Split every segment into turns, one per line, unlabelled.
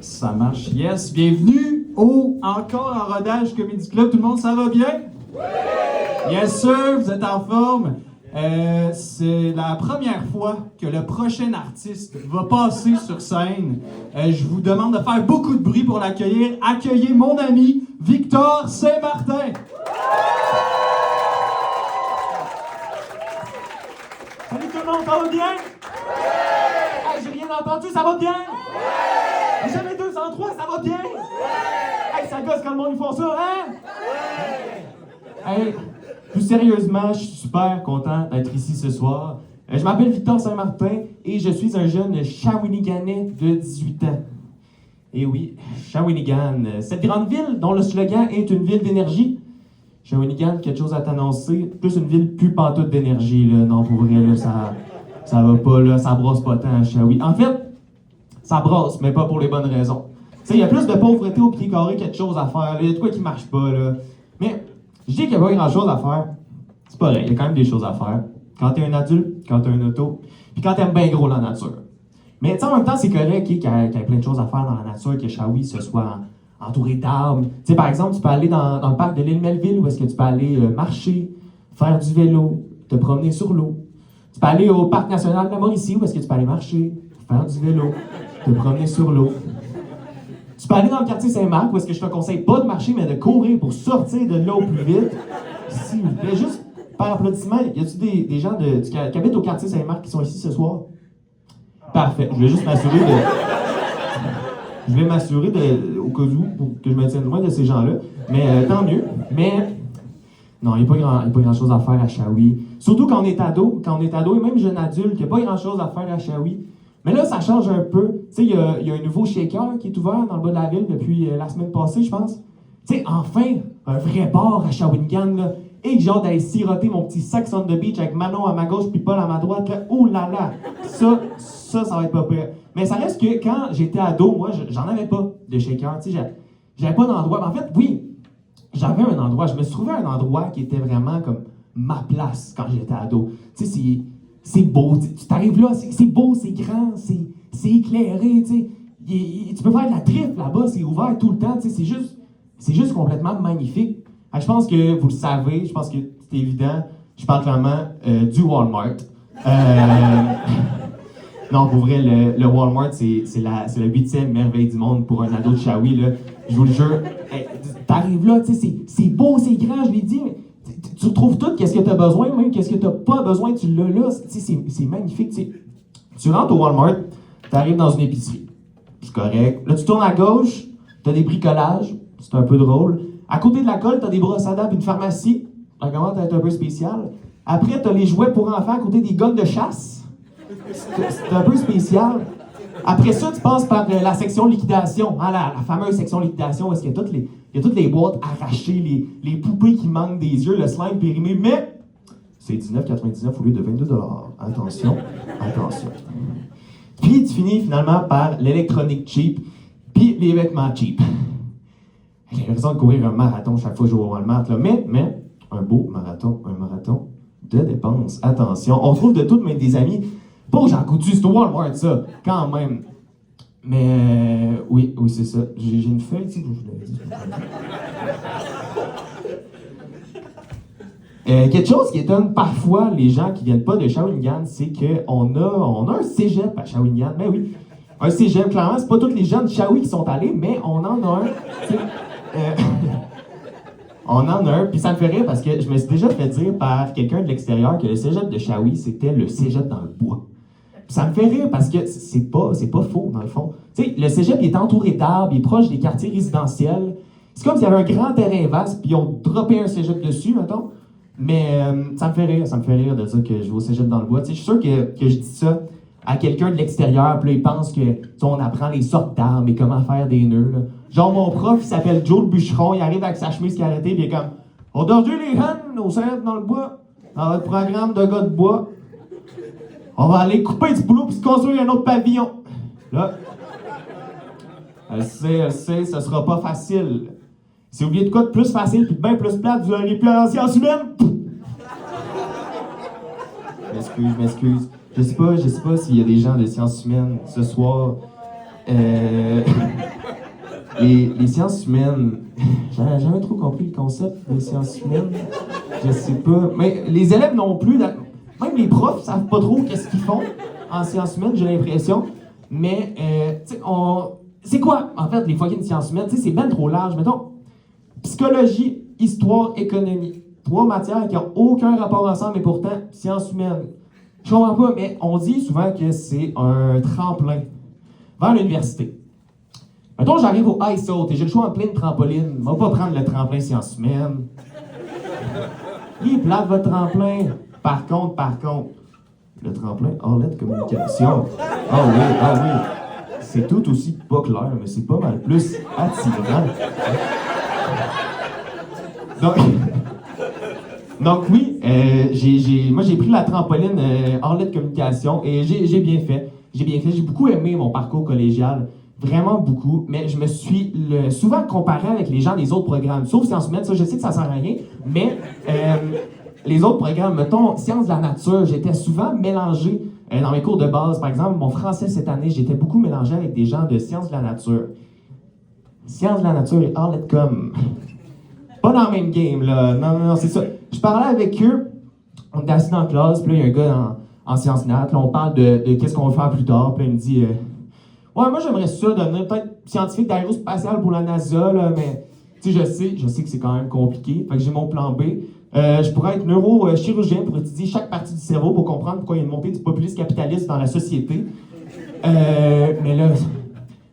Ça marche, yes. Bienvenue au Encore en rodage Comedy Club. Tout le monde, ça va bien? Oui! Yes, sir, vous êtes en forme. C'est la première fois que le prochain artiste va passer sur scène. Je vous demande de faire beaucoup de bruit pour l'accueillir. Accueillez mon ami Victor Saint-Martin. Salut tout le monde, ça va bien? Hey, j'ai rien entendu, ça va bien? Jamais 203, ça va bien? Hey, ça gosse quand le monde ils font ça, hein? Hey, plus sérieusement, je suis super content d'être ici ce soir. Je m'appelle Victor Saint-Martin et je suis un jeune Shawiniganais de 18 ans. Et oui, Shawinigan, cette grande ville dont le slogan est une ville d'énergie. Shawinigan, quelque chose à t'annoncer, plus une ville plus pantoute d'énergie, là. Non, pour vrai, là, ça va pas, là, ça brasse pas tant à Shawinigan. En fait, ça brasse, mais pas pour les bonnes raisons. Tu sais, il y a plus de pauvreté au pied carré qu'il y a de choses à faire. Il y a de quoi qui marche pas, là. Mais je dis qu'il n'y a pas grand-chose à faire. C'est pas vrai, il y a quand même des choses à faire. Quand t'es un adulte, quand t'as un auto, puis quand t'aimes bien gros la nature. Mais tu sais, en même temps, c'est correct qu'il y ait plein de choses à faire dans la nature, que Shawi se soit entouré d'arbres. Tu sais, par exemple, tu peux aller dans le parc de l'île Melville, où est-ce que tu peux aller marcher, faire du vélo, te promener sur l'eau. Tu peux aller au parc national de la Mauricie, où est-ce que tu peux aller marcher, faire du vélo, te promener sur l'eau. Tu peux aller dans le quartier Saint-Marc, où est-ce que je te conseille pas de marcher, mais de courir pour sortir de là au plus vite. S'il vous plaît, juste par applaudissement, y a-t-il des gens qui habitent au quartier Saint-Marc qui sont ici ce soir? Parfait. Je vais juste m'assurer Je vais m'assurer au cas où, pour que je me tienne loin de ces gens-là. Mais tant mieux. Mais non, il n'y a pas grand-chose à faire à Shawi. Surtout quand on est ado. Quand on est ado, et même jeune adulte, il n'y a pas grand-chose à faire à Shawi. Mais là, ça change un peu. Tu sais, il y a un nouveau shaker qui est ouvert dans le bas de la ville depuis la semaine passée, je pense. Tu sais, enfin, un vrai bar à Shawinigan, là. Et j'ai hâte d'aller siroter mon petit Sex on the Beach avec Manon à ma gauche puis Paul à ma droite, là. Oh là là! Ça va être pas pire. Mais ça reste que quand j'étais ado, moi, j'en avais pas de shaker. Tu sais, j'avais pas d'endroit. Mais en fait, oui, j'avais un endroit. Je me suis trouvé un endroit qui était vraiment comme ma place quand j'étais ado. Tu sais, c'est beau. Tu t'arrives là, c'est beau, c'est grand, c'est éclairé, tu sais. Tu peux faire de la drift là-bas, c'est ouvert tout le temps, tu sais. C'est juste complètement magnifique. Je pense que vous le savez, je pense que c'est évident. Je parle clairement du Walmart. Non, pour vrai, le Walmart, c'est la 8e merveille du monde pour un ado de Shawi, là. Je vous le jure. T'arrives là, tu sais, c'est beau, c'est grand, je l'ai dit, mais tu retrouves tout, qu'est-ce que tu as besoin, même qu'est-ce que tu n'as pas besoin, tu l'as là. C'est magnifique, tu sais. Tu rentres au Walmart, tu arrives dans une épicerie. C'est correct. Là, tu tournes à gauche, tu as des bricolages, c'est un peu drôle. À côté de la colle, tu as des brosses à dents et une pharmacie. Ça commence à être un peu spécial. Après, tu as les jouets pour enfants à côté des guns de chasse. C'est un peu spécial. Après ça, tu passes par la section liquidation, hein, la fameuse section liquidation, où est-ce qu'il y a toutes les boîtes arrachées, les poupées qui manquent des yeux, le slime périmé, mais c'est 19,99 au lieu de 22 $. Attention. Puis tu finis finalement par l'électronique cheap, puis les vêtements cheap. J'ai l'impression de courir un marathon chaque fois que je vais au Walmart, là. Mais, un beau marathon, un marathon de dépenses. Attention, on retrouve de tout, même des amis. Bon, j'en coutu, c'est au Walmart, ça, quand même. Mais, oui, c'est ça. J'ai une feuille ici, je vous l'avais dit. Quelque chose qui étonne parfois les gens qui viennent pas de Shawinigan, c'est qu'on a un cégep à Shawinigan. Mais oui, un cégep, clairement, c'est pas tous les gens de Shawi qui sont allés, mais on en a un. On en a un, puis ça me fait rire parce que je me suis déjà fait dire par quelqu'un de l'extérieur que le cégep de Shawi, c'était le cégep dans le bois. Puis ça me fait rire parce que c'est pas faux, dans le fond. Tu sais, le cégep, il est entouré d'arbres, il est proche des quartiers résidentiels. C'est comme s'il y avait un grand terrain vaste, puis ils ont droppé un cégep dessus, mettons. Mais ça me fait rire de dire que je vais au cégep dans le bois. Tu sais, je suis sûr que je dis ça à quelqu'un de l'extérieur, puis là, il pense que, tu sais, on apprend les sortes d'armes et comment faire des nœuds, là. Genre, mon prof, il s'appelle Joe le bûcheron, il arrive avec sa chemise carrettée, puis il est comme « On doit les hannes au cégep dans le bois, dans votre programme de gars de bois. On va aller couper du boulot puis se construire un autre pavillon. » Là, elle sait, ce sera pas facile. Si vous oubliez de quoi de plus facile puis de bien plus plate, vous n'aurez plus à la science humaine. M'excuse. Je sais pas s'il y a des gens de sciences humaines ce soir. Euh, les sciences humaines, j'avais jamais trop compris le concept des sciences humaines. Je sais pas. Mais les élèves non plus. Même les profs savent pas trop qu'est-ce qu'ils font en sciences humaines, j'ai l'impression. Mais, tu sais, c'est quoi, en fait, les foyers de sciences humaines? Tu sais, c'est bien trop large. Mettons, psychologie, histoire, économie. 3 matières qui n'ont aucun rapport ensemble, mais pourtant, sciences humaines. Je comprends pas, mais on dit souvent que c'est un tremplin vers l'université. Mettons, j'arrive au High Saut et j'ai le choix en pleine trampoline. On va pas prendre le tremplin sciences humaines. Il est plate, votre tremplin. Par contre, le tremplin hors de communication. Ah oui. C'est tout aussi pas clair, mais c'est pas mal plus attirant. Donc oui, moi j'ai pris la trampoline hors de communication et j'ai bien fait. J'ai beaucoup aimé mon parcours collégial. Vraiment beaucoup, mais je me suis souvent comparé avec les gens des autres programmes, sauf Sciences humaines, ça je sais que ça sert à rien, mais les autres programmes, mettons, Sciences de la nature, j'étais souvent mélangé dans mes cours de base. Par exemple, mon français cette année, j'étais beaucoup mélangé avec des gens de Sciences de la nature. Sciences de la nature et Arts com. Pas dans le même game, là. Non, c'est ça. Je parlais avec eux, on était assis dans la classe, puis là, il y a un gars en Sciences Nat, là, on parle de qu'est-ce qu'on va faire plus tard, puis là, il me dit... Ouais, moi j'aimerais ça devenir peut-être scientifique d'aérospatial pour la NASA, là, mais tu sais, je sais que c'est quand même compliqué. Fait que j'ai mon plan B. Je pourrais être neurochirurgien pour étudier chaque partie du cerveau pour comprendre pourquoi il y a une montée du populisme capitaliste dans la société. Mais là,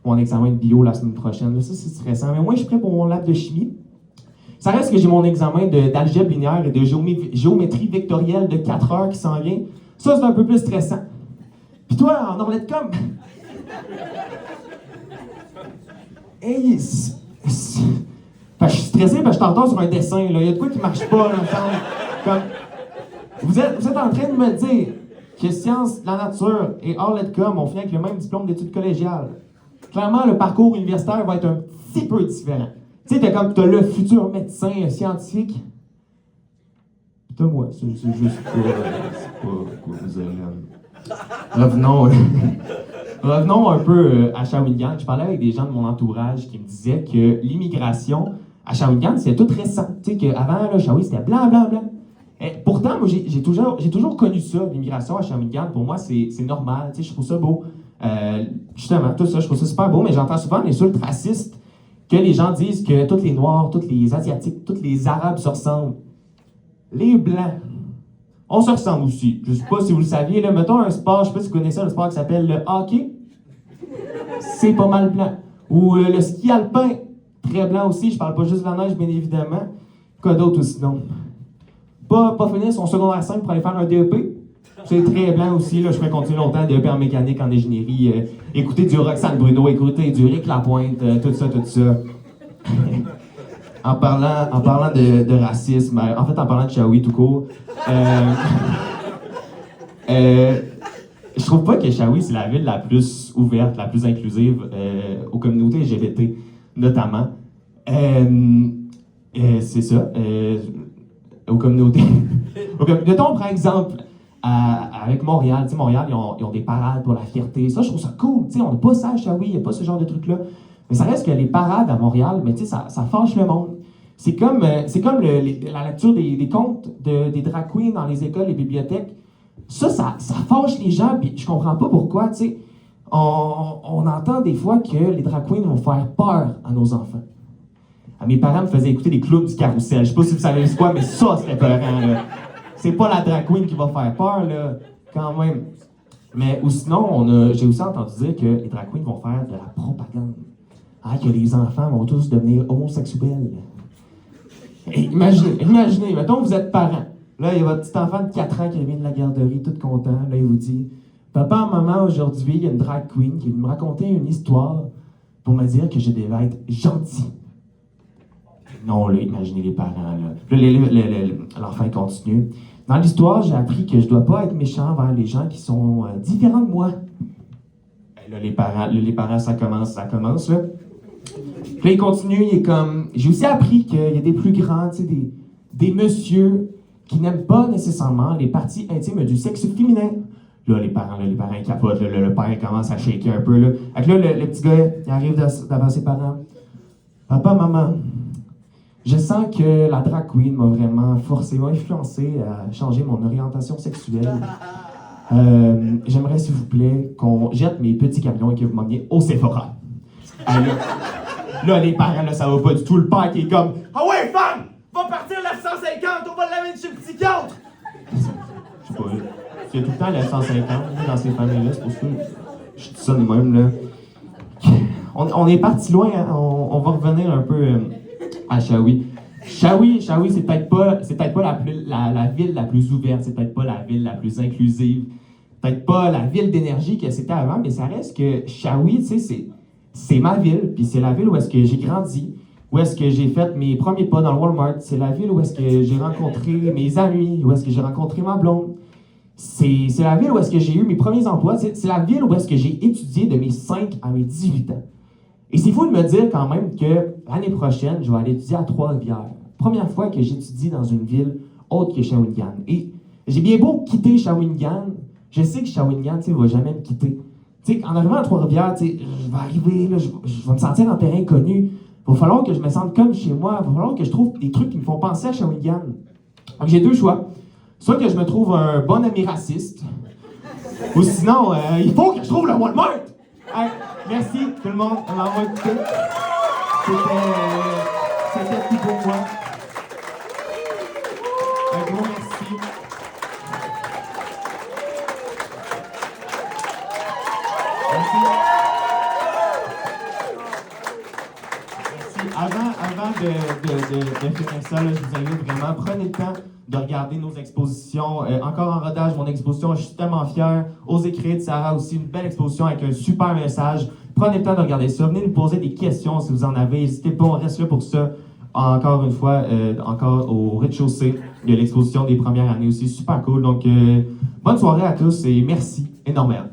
mon examen de bio la semaine prochaine, là, ça c'est stressant. Mais moi je suis prêt pour mon lab de chimie. Ça reste que j'ai mon examen d'algèbre linéaire et de géométrie vectorielle de 4 heures qui s'en vient. Ça c'est un peu plus stressant. Puis toi, en Orlet com. Hey, je suis stressé parce que je t'entends sur un dessin, là. Il y a de quoi qui marche pas, là, comme... Vous êtes en train de me dire que Sciences de la nature et Arts com ont fini avec le même diplôme d'études collégiales. Clairement, le parcours universitaire va être un petit peu différent. Tu sais, t'as le futur médecin scientifique. Putain, moi, c'est juste pas quoi vous avez. Revenons un peu à Shawinigan. Je parlais avec des gens de mon entourage qui me disaient que l'immigration à Shawinigan, c'était tout récent. Tu sais, qu'avant, là, Shawi, c'était blanc. Et pourtant, moi, j'ai toujours connu ça, l'immigration à Shawinigan. Pour moi, c'est normal. Tu sais, je trouve ça beau. Justement, tout ça, je trouve ça super beau, mais j'entends souvent l'insulte raciste que les gens disent que tous les Noirs, tous les Asiatiques, tous les Arabes se ressemblent. Les Blancs, on se ressemble aussi. Je sais pas si vous le saviez, là, mettons un sport, je sais pas si vous connaissez un sport qui s'appelle le hockey. C'est pas mal blanc. Ou le ski alpin, très blanc aussi. Je parle pas juste de la neige, bien évidemment. Quoi d'autre aussi, non? Pas finir son secondaire 5 pour aller faire un DEP. C'est très blanc aussi. Là, je pourrais continuer longtemps, DEP en mécanique, en ingénierie. Écouter du Roxane Bruno, écouter du Rick Lapointe, tout ça. En parlant de racisme, en fait, en parlant de Shawi tout court, je trouve pas que Shawi, c'est la ville la plus ouverte, la plus inclusive aux communautés LGBT, notamment. C'est ça. Aux communautés. Mettons, par exemple, avec Montréal. Tu sais, Montréal, ils ont des parades pour la fierté. Ça, je trouve ça cool. Tu sais, on n'a pas ça à Shawi, il n'y a pas ce genre de truc-là. Mais ça reste que les parades à Montréal, mais tu sais, ça fâche le monde. C'est comme la lecture des contes des drag queens dans les écoles et bibliothèques. Ça fâche les gens, puis je comprends pas pourquoi, tu sais. On entend des fois que les drag queens vont faire peur à nos enfants. Mes parents me faisaient écouter les clowns du carrousel. Je sais pas si vous savez c'est quoi, mais ça, c'était peurant, là. C'est pas la drag queen qui va faire peur, là, quand même. Mais ou sinon, j'ai aussi entendu dire que les drag queens vont faire de la propagande. Que les enfants vont tous devenir homosexuels. Et imaginez, mettons vous êtes parents. Là, il y a votre petit enfant de 4 ans qui revient de la garderie, tout content. Là, il vous dit « Papa, maman, aujourd'hui, il y a une drag queen qui me racontait une histoire pour me dire que je devais être gentil. » Non, là, imaginez les parents, là. L'enfant continue. « Dans l'histoire, j'ai appris que je dois pas être méchant envers les gens qui sont différents de moi. » Là, les parents, ça commence, là. Puis là, il continue, il est comme... J'ai aussi appris qu'il y a des plus grands, tu sais, des messieurs qui n'aiment pas nécessairement les parties intimes du sexe féminin. Là, les parents ils capotent. Là, le père commence à shaker un peu. Là. Fait que là, le petit gars, il arrive devant ses parents. Papa, maman, je sens que la drag queen m'a vraiment forcé, m'a influencé à changer mon orientation sexuelle. J'aimerais, s'il vous plaît, qu'on jette mes petits camions et que vous m'emmeniez au Sephora. Là, les parents, là, ça va pas du tout. Le père qui est comme « Ah ouais, femme! Va partir la 150, on va l'amener chez le psychiatre! » Je sais pas, il y a tout le temps la 150 dans ces familles-là, c'est pour ça que je dis ça de même, là. On est parti loin, hein? On va revenir un peu à Shawi. Shawi, c'est peut-être pas la ville la plus ouverte, c'est peut-être pas la ville la plus inclusive, peut-être pas la ville d'énergie que c'était avant, mais ça reste que Shawi, tu sais, c'est ma ville, puis c'est la ville où est-ce que j'ai grandi, où est-ce que j'ai fait mes premiers pas dans le Walmart, c'est la ville où est-ce que j'ai rencontré mes amis, où est-ce que j'ai rencontré ma blonde. C'est la ville où est-ce que j'ai eu mes premiers emplois, c'est la ville où est-ce que j'ai étudié de mes 5 à mes 18 ans. Et c'est fou de me dire quand même que l'année prochaine, je vais aller étudier à Trois-Rivières. Première fois que j'étudie dans une ville autre que Shawinigan. Et j'ai bien beau quitter Shawinigan, je sais que Shawinigan, tu sais, va jamais me quitter. Tu sais, en arrivant à Trois-Rivières, tu sais, je vais arriver, là, je vais me sentir en terrain inconnu. Il va falloir que je me sente comme chez moi. Il va falloir que je trouve des trucs qui me font penser à Shawinigan. Donc j'ai deux choix. Soit que je me trouve un bon ami raciste, ou sinon, il faut que je trouve le Walmart! Hey, merci tout le monde de m'avoir écouté. C'était tout pour moi. Un gros merci. Merci. Avant de finir ça, là, je vous invite vraiment, prenez le temps de regarder nos expositions. Encore en rodage, mon exposition, je suis tellement fier. Aux écrits de Sarah aussi, une belle exposition avec un super message. Prenez le temps de regarder ça. Venez nous poser des questions si vous en avez. N'hésitez pas, on reste là pour ça. Encore une fois, encore au rez-de-chaussée. Il y a l'exposition des premières années aussi, super cool. Donc, bonne soirée à tous et merci énormément.